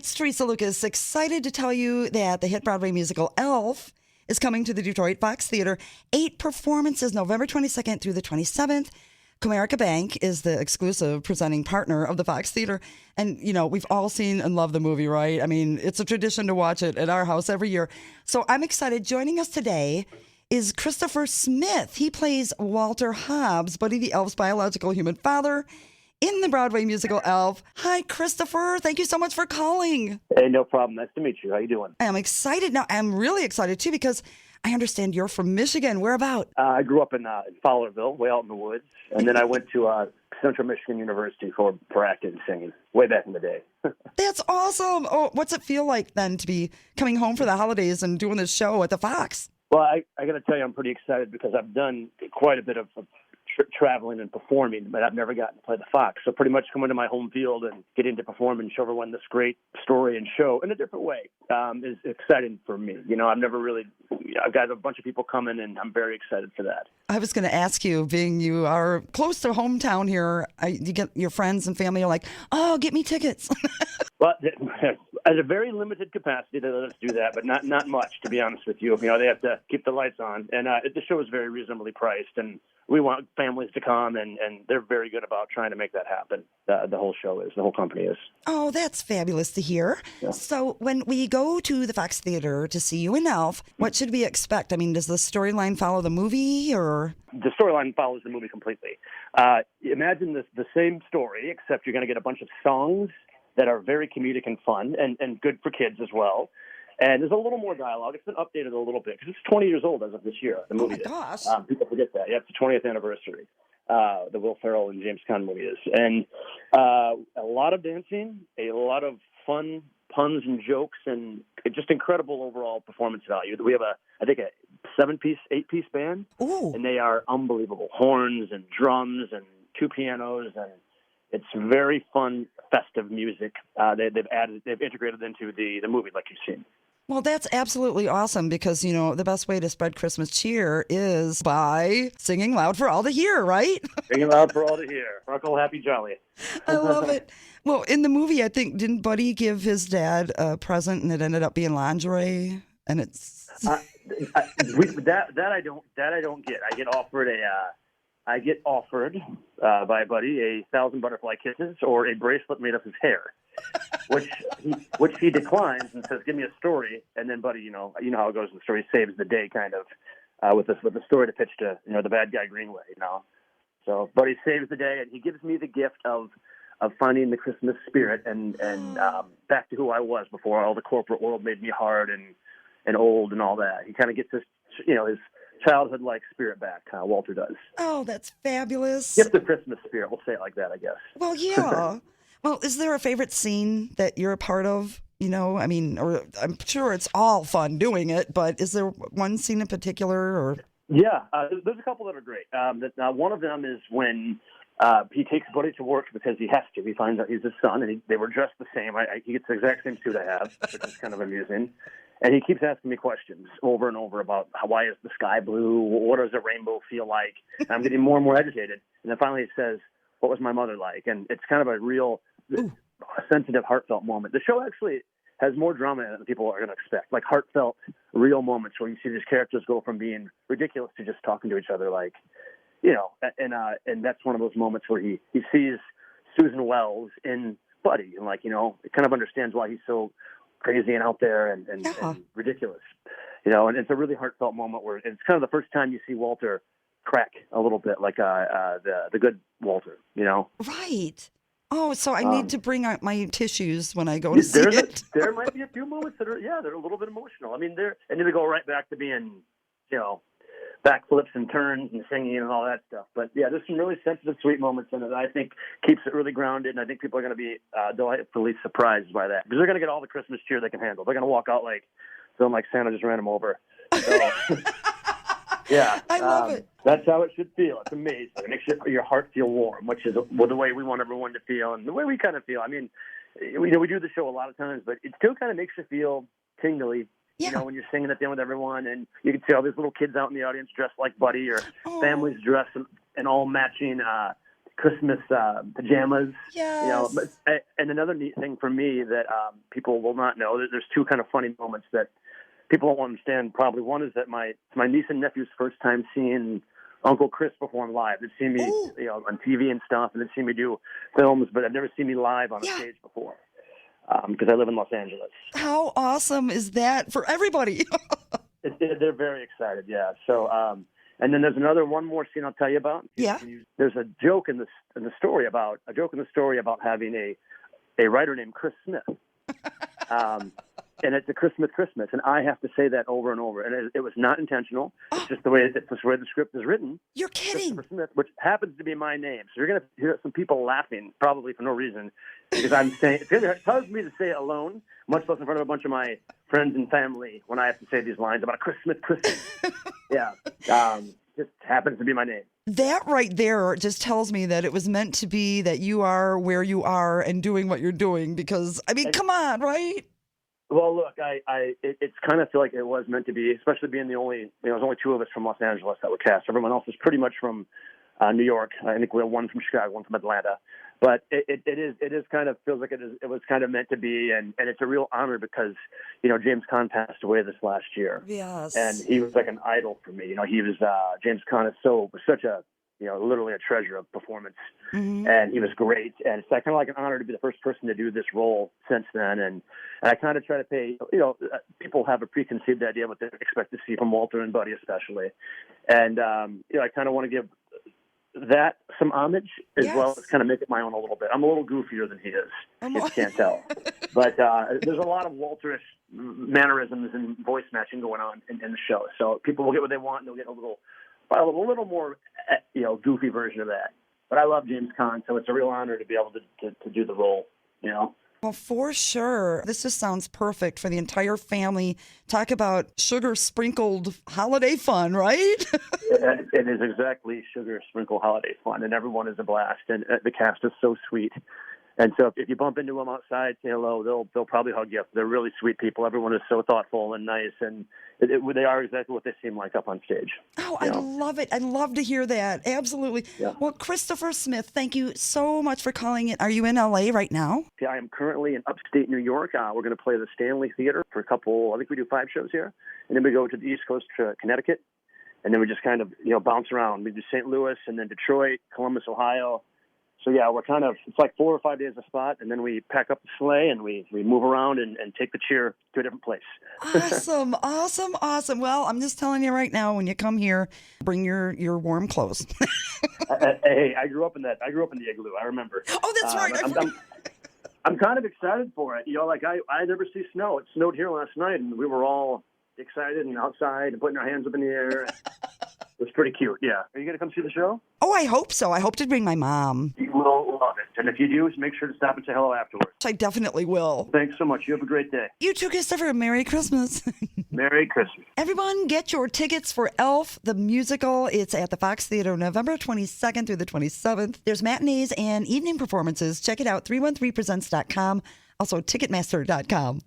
it's Theresa Lucas, excited to tell you that the hit Broadway musical Elf is coming to the Detroit Fox Theater. 8 performances, November 22nd through the 27th. Comerica Bank is the exclusive presenting partner of the Fox Theater. And, you know, we've all seen and loved the movie, right? I mean, it's a tradition to watch it at our house every year. So I'm excited. Joining us today is Christopher Smith. He plays Walter Hobbs, Buddy the Elf's biological human father, in the Broadway musical Elf. Hi, Christopher. Thank you so much for calling. Hey, no problem. Nice to meet you. How you doing? I'm excited. Now, I'm really excited, too, because I understand you're from Michigan. Where about? I grew up in Fowlerville, way out in the woods, and then I went to Central Michigan University for acting and singing, way back in the day. That's awesome. Oh, what's it feel like, then, to be coming home for the holidays and doing this show at the Fox? Well, I got to tell you, I'm pretty excited because I've done quite a bit of traveling and performing, but I've never gotten to play the Fox. So pretty much coming to my home field and getting to perform and show everyone this great story and show in a different way is exciting for me. You know, I've got a bunch of people coming, and I'm very excited for that. I was going to ask you, being you are close to hometown here, you get your friends and family are like, oh, get me tickets. Well, at a very limited capacity, they let us do that, but not much, to be honest with you. You know, they have to keep the lights on, and the show is very reasonably priced, and we want families to come, and they're very good about trying to make that happen. The whole company is. Oh, that's fabulous to hear. Yeah. So when we go to the Fox Theater to see you in Elf, what should we expect? I mean, does the storyline follow the movie, or? The storyline follows the movie completely. Imagine the same story, except you're going to get a bunch of songs that are very comedic and fun and good for kids as well. And there's a little more dialogue. It's been updated a little bit because it's 20 years old as of this year. The movie oh, my gosh. People forget that. Yeah, it's the 20th anniversary. The Will Ferrell and James Caan movie is. And a lot of dancing, a lot of fun puns and jokes, and just incredible overall performance value. We have I think a 8-piece band. Ooh. And they are unbelievable. Horns and drums and 2 pianos, and it's very fun, festive music. They've integrated into the movie like you've seen. Well, that's absolutely awesome because, you know, the best way to spread Christmas cheer is by singing loud for all to hear, right? Singing loud for all to hear. Uncle Happy Jolly. I love it. Well, in the movie, I think, didn't Buddy give his dad a present and it ended up being lingerie? And it's... that I don't get. I get offered by Buddy 1,000 butterfly kisses or a bracelet made of his hair, which he declines and says, "Give me a story." And then Buddy, you know how it goes. The story saves the day, kind of, with the story to pitch to the bad guy Greenway. So Buddy saves the day, and he gives me the gift of finding the Christmas spirit and back to who I was before all the corporate world made me hard and old and all that. He kind of gets his childhood-like spirit back, Walter does. Oh, that's fabulous. Gift of Christmas spirit, we'll say it like that, I guess. Well, yeah. Well, is there a favorite scene that you're a part of? You know, I mean, or I'm sure it's all fun doing it, but is there one scene in particular? Or Yeah, there's a couple that are great. One of them is when he takes Buddy to work because he has to. He finds out he's his son, and they were dressed the same. He gets the exact same suit I have, which is kind of amusing. And he keeps asking me questions over and over about why is the sky blue? What does a rainbow feel like? And I'm getting more and more agitated. And then finally he says, "What was my mother like?" And it's kind of a real sensitive, heartfelt moment. The show actually has more drama in it than people are going to expect, like heartfelt, real moments where you see these characters go from being ridiculous to just talking to each other like, and that's one of those moments where he sees Susan Wells in Buddy and it kind of understands why he's so crazy and out there and ridiculous, and it's a really heartfelt moment where it's kind of the first time you see Walter crack a little bit, like the good Walter, Right. Oh, so I need to bring out my tissues when I go to see it. There might be a few moments that are they're a little bit emotional. I mean, and then they go right back to being, backflips and turns and singing and all that stuff. But yeah, there's some really sensitive, sweet moments in it that I think keeps it really grounded, and I think people are going to be delightfully surprised by that because they're going to get all the Christmas cheer they can handle. They're going to walk out feeling like Santa just ran them over. So, yeah, I love it. That's how it should feel. It's amazing. It makes your heart feel warm, which is the way we want everyone to feel and the way we kind of feel. I mean, we do the show a lot of times, but it still kind of makes you feel tingly. Yeah. When you're singing at the end with everyone, and you can see all these little kids out in the audience dressed like Buddy, or families dressed in all matching Christmas pajamas. Yes. And another neat thing for me that people will not know, that there's two kind of funny moments that people don't understand probably. One is that my niece and nephew's first time seeing Uncle Chris perform live. They've seen me on TV and stuff, and they've seen me do films, but they've never seen me live on a stage before because I live in Los Angeles. How awesome is that for everybody? They're very excited, yeah. So, and then there's one more scene I'll tell you about. Yeah. There's a joke in the story about having a writer named Chris Smith. And it's a Christmas, and I have to say that over and over. And it was not intentional. It's just the way the script is written. You're kidding. Christopher Smith, which happens to be my name. So you're going to hear some people laughing, probably for no reason, because I'm saying it tells me to say it alone, much less in front of a bunch of my friends and family when I have to say these lines about a Christmas. Yeah. Just happens to be my name. That right there just tells me that it was meant to be that you are where you are and doing what you're doing because, I mean, come on, right? Well, look, it's kind of feel like it was meant to be, especially being there's only two of us from Los Angeles that were cast. Everyone else is pretty much from New York. I think we have one from Chicago, one from Atlanta. But it is kind of feels like it was kind of meant to be, and it's a real honor because, James Caan passed away this last year. Yes. And he was like an idol for me. He was, James Caan is such a, literally a treasure of performance. Mm-hmm. And he was great. And it's kind of like an honor to be the first person to do this role since then. And I kind of try to pay, people have a preconceived idea what they expect to see from Walter and Buddy especially. And, I kind of want to give that some homage as well as kind of make it my own a little bit. I'm a little goofier than he is, if you can't tell. But there's a lot of Walterish mannerisms and voice matching going on in the show. So people will get what they want and they'll get a little more, goofy version of that. But I love James Caan, so it's a real honor to be able to do the role, Well, for sure. This just sounds perfect for the entire family. Talk about sugar-sprinkled holiday fun, right? It is exactly sugar-sprinkled holiday fun, and everyone is a blast, and the cast is so sweet. And so if you bump into them outside, say hello, they'll probably hug you. They're really sweet people. Everyone is so thoughtful and nice, and they are exactly what they seem like up on stage. Oh, I love it. I love to hear that. Absolutely. Yeah. Well, Christopher Smith, thank you so much for calling in. Are you in L.A. right now? Yeah, I am currently in upstate New York. We're going to play the Stanley Theater for I think we do 5 shows here. And then we go to the East Coast to Connecticut. And then we just kind of, bounce around. We do St. Louis and then Detroit, Columbus, Ohio. So, yeah, it's like 4 or 5 days a spot, and then we pack up the sleigh and we move around and take the cheer to a different place. Awesome, awesome. Well, I'm just telling you right now, when you come here, bring your warm clothes. Hey, I grew up in the igloo. I remember. Oh, that's right. I'm kind of excited for it. I never see snow. It snowed here last night, and we were all excited and outside and putting our hands up in the air. It was pretty cute, yeah. Are you going to come see the show? Oh, I hope so. I hope to bring my mom. You will love it. And if you do, make sure to stop and say hello afterwards. I definitely will. Thanks so much. You have a great day. You too, Christopher. Merry Christmas. Merry Christmas. Everyone, get your tickets for Elf, the musical. It's at the Fox Theater November 22nd through the 27th. There's matinees and evening performances. Check it out, 313presents.com. Also, Ticketmaster.com.